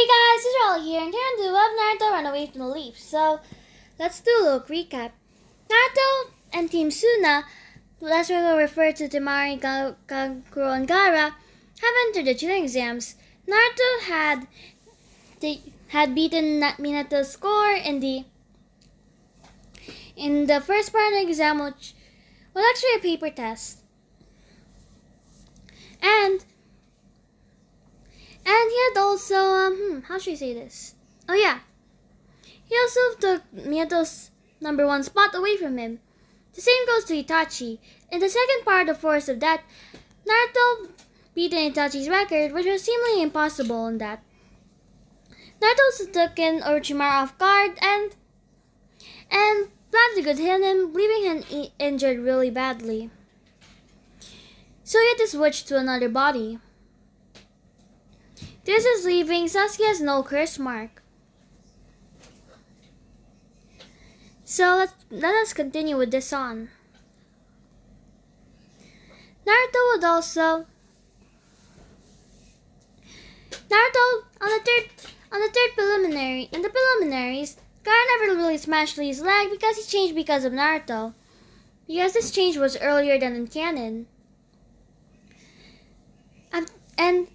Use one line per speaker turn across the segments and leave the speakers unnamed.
Hey guys, it's Raleigh here, and today on Love Naruto Run Away from the Leaf. So, let's do a little recap. Naruto and Team Suna, last we will refer to Temari, Kaguro, and Gaara, have entered the Chunin exams. Naruto had beaten Minato's score in the first part of the exam, which was actually a paper test. And he had also, how should I say this? Oh yeah. He also took Minato's #1 spot away from him. The same goes to Itachi. In the second part of Force of Death, Naruto beat Itachi's record, which was seemingly impossible in that. Naruto also took in Orochimaru off guard and planted a good hit on him, leaving him injured really badly. So he had to switch to another body. This is leaving Sasuke has no curse mark. So let us continue with this on. Naruto on the third preliminary. In the preliminaries, Gaara never really smashed Lee's leg because he changed because of Naruto. Because this change was earlier than in canon. And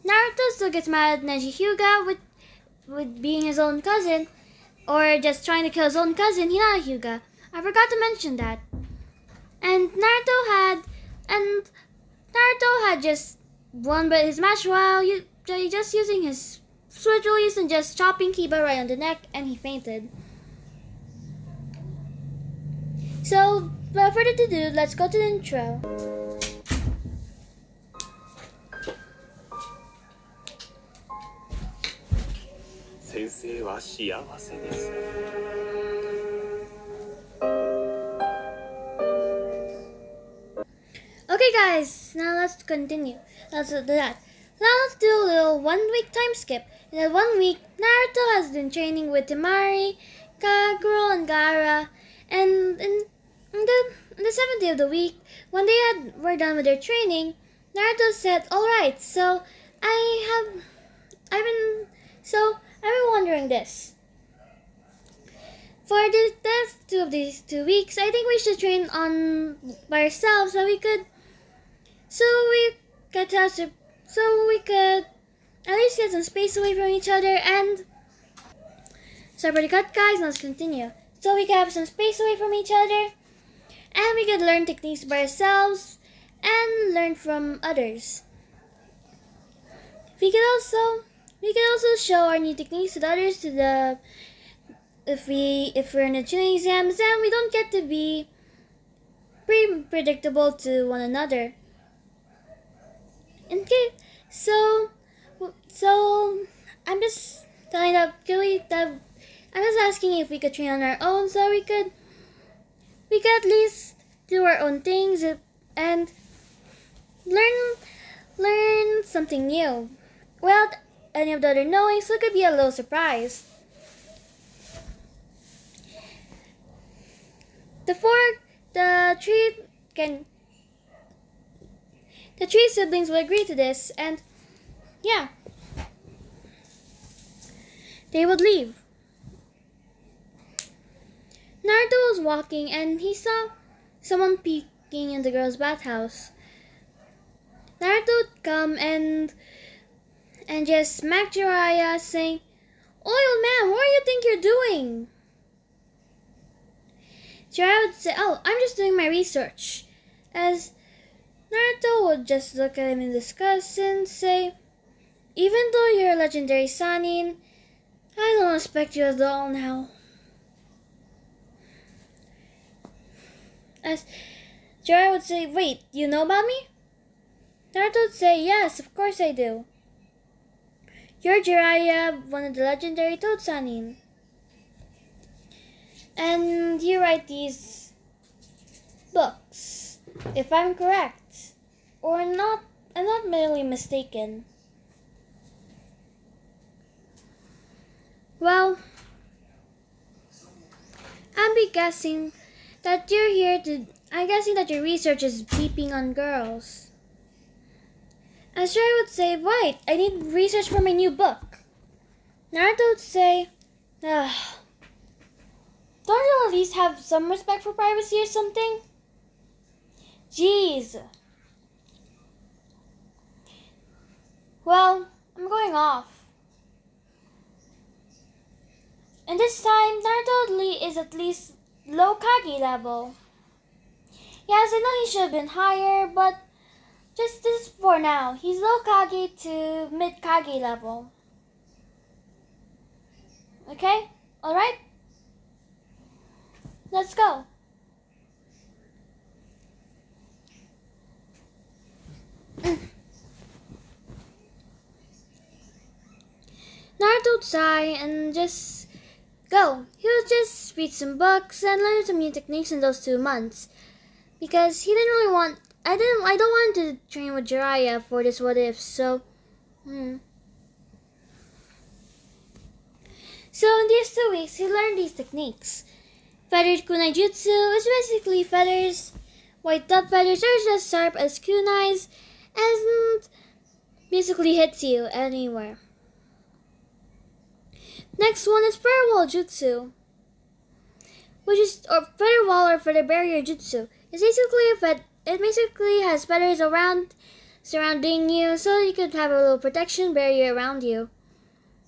Naruto still gets mad at Neji Hyuga with being his own cousin, or just trying to kill his own cousin, Hinata Hyuga. I forgot to mention that. And Naruto had just won but his match while just using his switch release and just chopping Kiba right on the neck, and he fainted. So, without further ado, let's go to the intro. Okay guys, now let's continue. Let's do that. Now let's do a little 1 week time skip. In that 1 week, Naruto has been training with Temari, Kaguro, and Gaara. And in the 7th day of the week, when they were done with their training, Naruto said, "Alright, so I've been wondering this. For the next 2 of these 2 weeks, I think we should train by ourselves so we could at least get some space away from each other and sorry for the cut guys, let's continue. So we could have some space away from each other and we could learn techniques by ourselves and learn from others. We could also show our new techniques to others if we're in the tuning exams, and we don't get to be pretty predictable to one another. Okay, so I'm just asking if we could train on our own so we could at least do our own things and learn something new without any of the other knowing, so it could be a little surprise. The three siblings will agree to this, and yeah, they would leave. Naruto was walking and he saw someone peeking in the girl's bathhouse. Naruto would come and just smack Jiraiya, saying, "Oi, old man, what do you think you're doing?" Jiraiya would say, "Oh, I'm just doing my research." As Naruto would just look at him in disgust and say, "Even though you're a legendary Sannin, I don't respect you at all now." As Jiraiya would say, "Wait, you know about me?" Naruto would say, "Yes, of course I do. You're Jiraiya, one of the legendary Toad Sannin. And you write these books, if I'm correct, or not. I'm not merely mistaken." Well, I'm guessing that your research is peeping on girls. As Jerry would say, "Right, I need research for my new book." Naruto would say, "Ugh, don't you at least have some respect for privacy or something? Jeez. Well, I'm going off. And this time, Naruto is at least low Kage level. Yes, I know he should have been higher, but just this for now. He's low Kage to mid Kage level. Okay? Alright? Let's go. Naruto would sigh and just go. He would just read some books and learn some new techniques in those 2 months. Because he didn't really want I don't want to train with Jiraiya for this what if, so So in these 2 weeks he learned these techniques. Feathered kunai jutsu is basically feathers. White dove feathers are just sharp as kunais and basically hits you anywhere. Next one is feather wall jutsu, which is feather wall or feather barrier jutsu. It basically has feathers around surrounding you, so you could have a little protection barrier around you.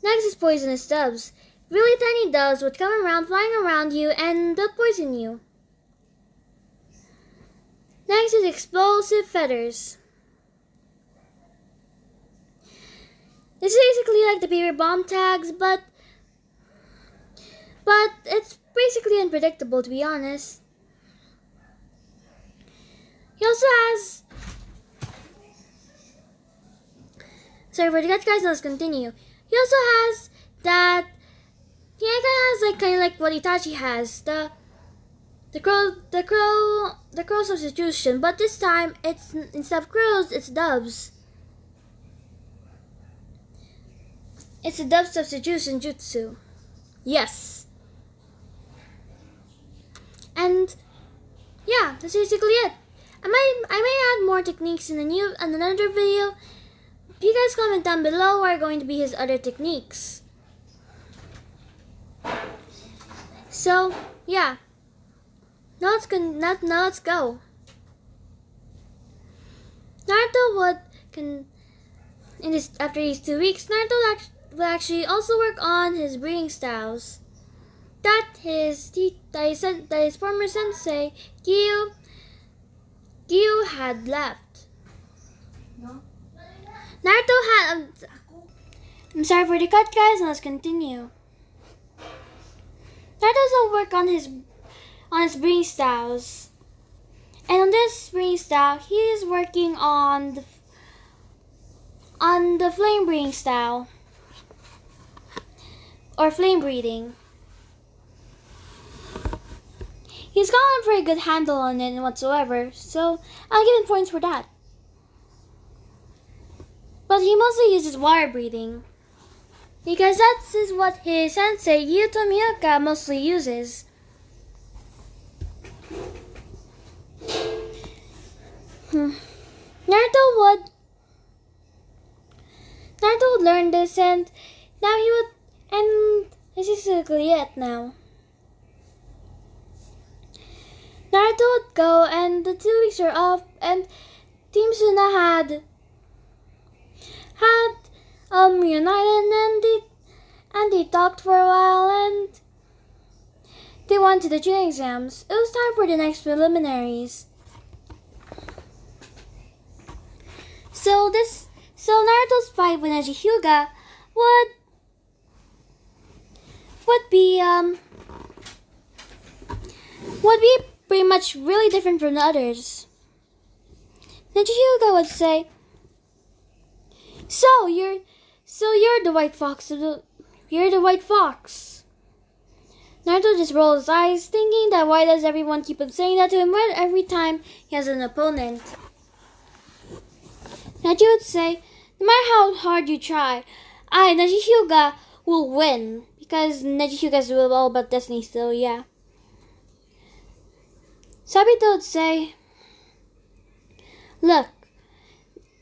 Next is poisonous doves. Really tiny doves would come around flying around you and they'll poison you. Next is explosive feathers. This is basically like the paper bomb tags, but it's basically unpredictable, to be honest. He also has... Sorry for the cut, guys. Let's continue. He also has that... He kind of has like what Itachi has, the crow substitution, but this time it's instead of crows, it's doves. It's a dove substitution jutsu. Yes. And yeah, that's basically it. I may add more techniques in another video. If you guys comment down below what are going to be his other techniques. So yeah. Now let's go. Naruto after these 2 weeks, Naruto will actually also work on his breathing styles that his former sensei Gyu had left. No. Naruto had. I'm sorry for the cut, guys. Let's continue. Naruto will work on his breathing styles, and on this breathing style, he is working on the flame breathing style or flame breathing. He's got a very good handle on it whatsoever, so I'll give him points for that. But he mostly uses water breathing, because that is what his sensei Yuto Miyuka mostly uses. Naruto would learn this, and now he would, and this is basically it now. Naruto would go, and the 2 weeks are up, and Team Suna had reunited, and they talked for a while, and they went to the junior exams. It was time for the next preliminaries. So Naruto's fight with Neji Hyuga would be pretty much really different from the others. Neji Hyuga would say, So you're the white fox. You're the white fox. Naruto just rolls his eyes, thinking that why does everyone keep on saying that to him every time he has an opponent. Neji would say, no matter how hard you try, Neji Hyuga, will win. Because Neji Hyuga is all about destiny still, yeah. Sabito would say, look,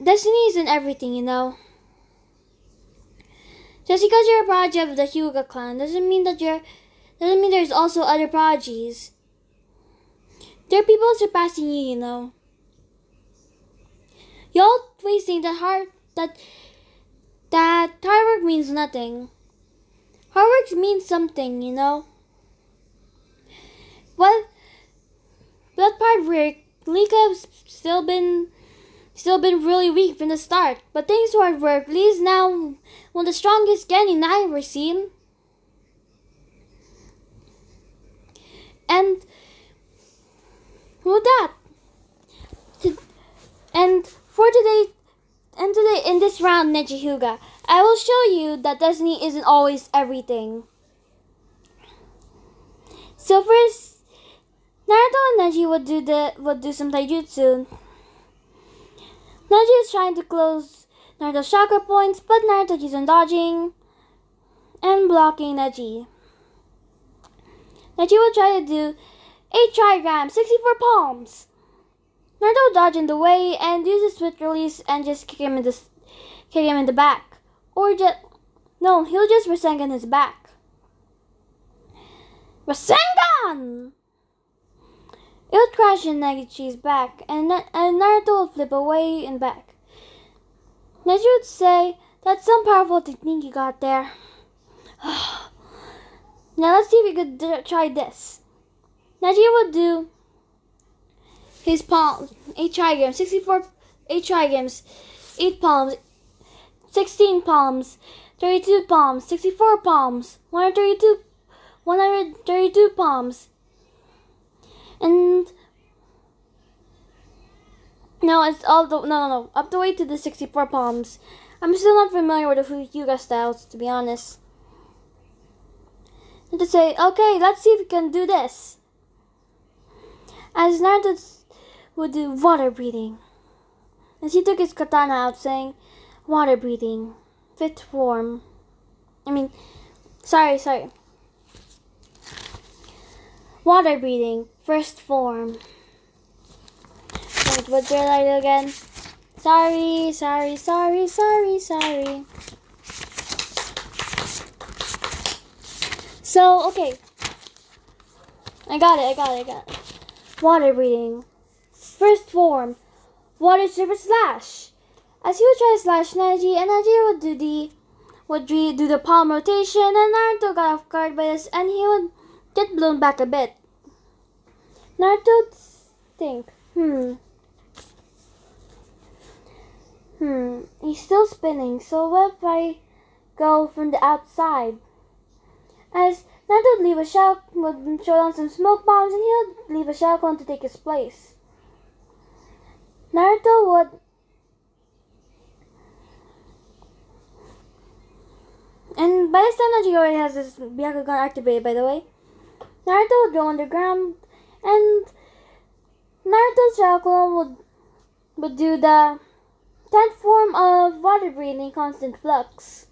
destiny isn't everything, you know. Just because you're a prodigy of the Hyuga clan doesn't mean there's also other prodigies. There are people surpassing you, you know. You always think that hard work means nothing. Hard work means something, you know. But part where Lee could have still been really weak from the start. But thanks to hard work, Lee is now one of the strongest genin I've ever seen. And with that, today in this round, Neji Hyuga, I will show you that destiny isn't always everything. So first, Naruto and Neji would do some taijutsu. Neji is trying to close Naruto's chakra points, but Naruto keeps on dodging and blocking Neji. Neji will try to do 8 trigrams, 64 palms. Naruto will dodge in the way and use his swift release and just kick him in the back. He'll just Rasengan his back. Rasengan! It would crash in Neji's back, and Naruto would flip away and back. Neji would say, "That's some powerful technique you got there." Now let's see if we could try this. Neji would do his palms, 8 trigrams, 64, 8 trigrams, 8 palms, 16 palms, 32 palms, 64 palms, 132 palms. And no, it's all no, up the way to the 64 palms. I'm still not familiar with the Hyuga styles, to be honest. And to say, okay, let's see if we can do this. As Naruto would do water breathing. As he took his katana out, saying, "Water breathing, fifth form." Sorry. Water breathing, first form. Wait, what did I do again? Sorry. So, okay. I got it. Water breathing, first form, water super slash. As he would try to slash Neji, and Neji would do the palm rotation, and Naruto got off guard by this, and he would get blown back a bit. Naruto would think, he's still spinning, so what if I go from the outside? As Naruto would show down some smoke bombs, and he would leave a shadow clone to take his place. Naruto would and by this time Neji already has his Byakugan activated, by the way. Naruto would go underground, and Naruto's shadow clone would do the 10th form of water breathing, constant flux.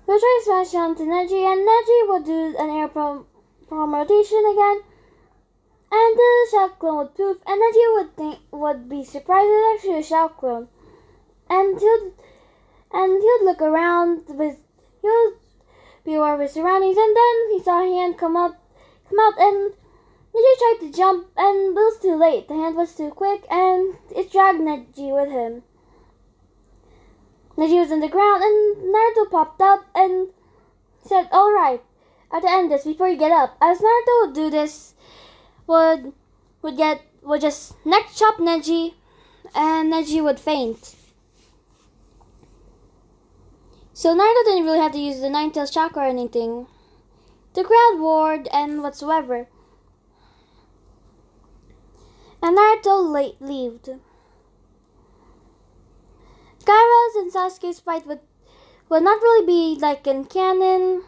He'll try to smash down to Neji, and Neji would do an air palm rotation again, and the shadow clone would poof, and Neji would be surprised that it's actually a shadow clone, and he'd look around he'll be aware of his surroundings, and then he saw a hand come out, and Neji tried to jump, and it was too late. The hand was too quick, and it dragged Neji with him. Neji was on the ground, and Naruto popped up and said, "Alright, I have to end this before you get up." As Naruto would do this, would just neck chop Neji, and Neji would faint. So Naruto didn't really have to use the Nine-Tails chakra or anything. The crowd roared and whatsoever. And Naruto lived. Gaara's and Sasuke's fight would not really be like in canon.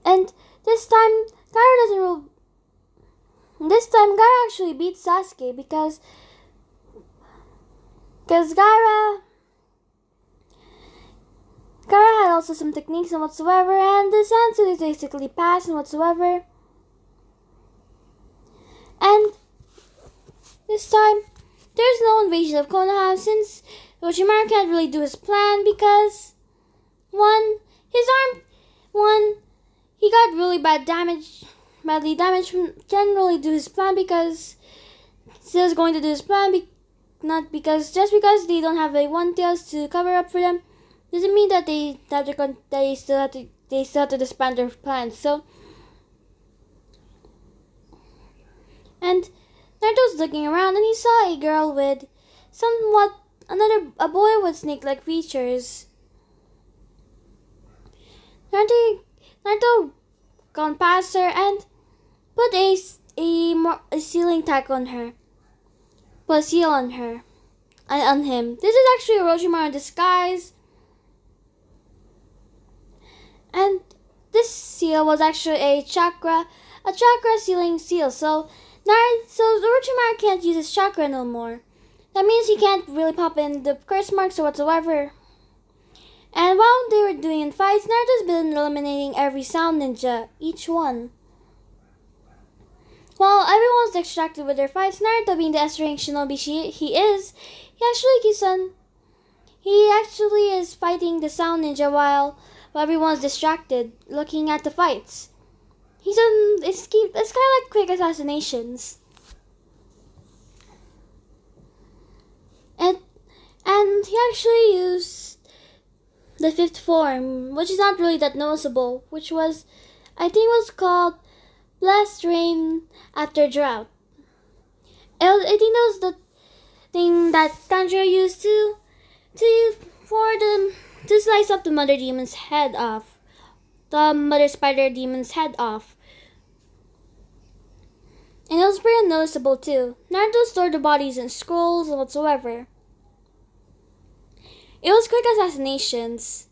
And this time Gaara actually beat Sasuke because Gaara had also some techniques and whatsoever, and the Sansu is basically passed and whatsoever. And this time, there's no invasion of Konoha since Orochimaru can't really do his plan because One, his arm, one, he got really badly damaged. Can't really do his plan because still is going to do his plan. Not because just because they don't have a one tails to cover up for them, doesn't mean that they still have to disband their plans. So, and Naruto's looking around and he saw a girl with a boy with snake-like features. Naruto gone past her and put a sealing tack on her. Put a seal on her. And on him. This is actually Orochimaru in disguise. And this seal was actually a chakra sealing seal. So Orochimaru can't use his chakra no more. That means he can't really pop in the curse marks or whatsoever. And while they were doing fights, Naruto's been eliminating every sound ninja, each one. While everyone's distracted with their fights, Naruto, being the S-rank shinobi he actually is fighting the sound ninja while everyone's distracted, looking at the fights. It's kind of like quick assassinations. And he actually used the fifth form, which is not really that noticeable, which was, I think was called Blessed Rain After Drought. I think that was the thing that Tanjiro used to slice up the mother demon's head off. The mother spider demon's head off. And it was pretty noticeable too. Naruto stored the bodies in scrolls and whatsoever. It was quick assassinations.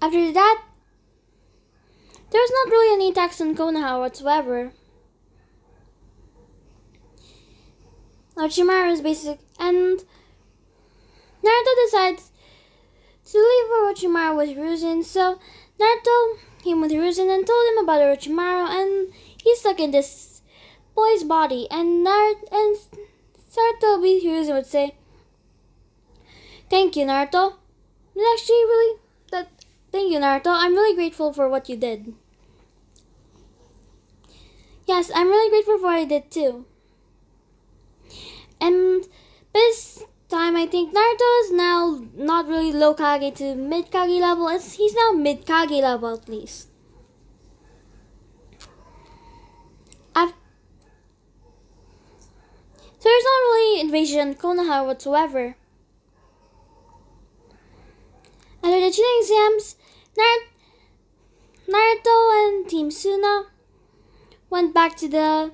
After that, there was not really any attacks on Konoha whatsoever. Orochimaru's basic, and Naruto decides to leave Orochimaru with Hiruzen, so Naruto came with Hiruzen and told him about Orochimaru, and he's stuck in this boy's body, and Naruto Hiruzen would say, "Thank you, Naruto. It's actually really thank you, Naruto. I'm really grateful for what you did." Yes, I'm really grateful for what I did too. And this time, I think Naruto is now not really low Kage to mid Kage level. He's now mid Kage level at least. So there's not really invasion Konoha whatsoever. After the Chunin exams, Naruto and Team Suna went back to the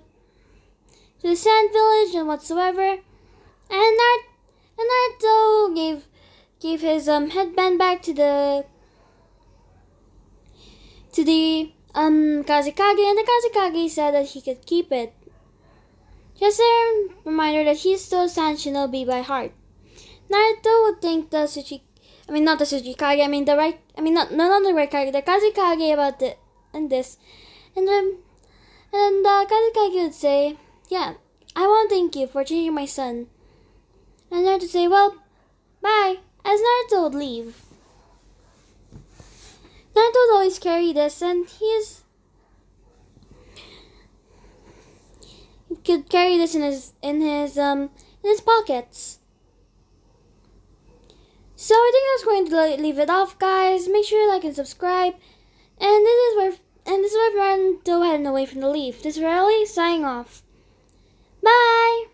Sand Village and whatsoever, and Naruto gave his headband back to the Kazekage, and the Kazekage said that he could keep it. Just a reminder that he's still Sand Shinobi by heart. Naruto would thank the not the Tsuchikage, the right Kage, the Kazekage about this, and the Kazekage would say, "Yeah, I want to thank you for changing my son." And Naruto would say, "Well, bye," as Naruto would leave. Naruto would always carry this, and he could carry this in his pockets. So I think I was going to leave it off, guys. Make sure you like and subscribe. And this is where Naruto heading away from the leaf. This is Riley signing off. Bye.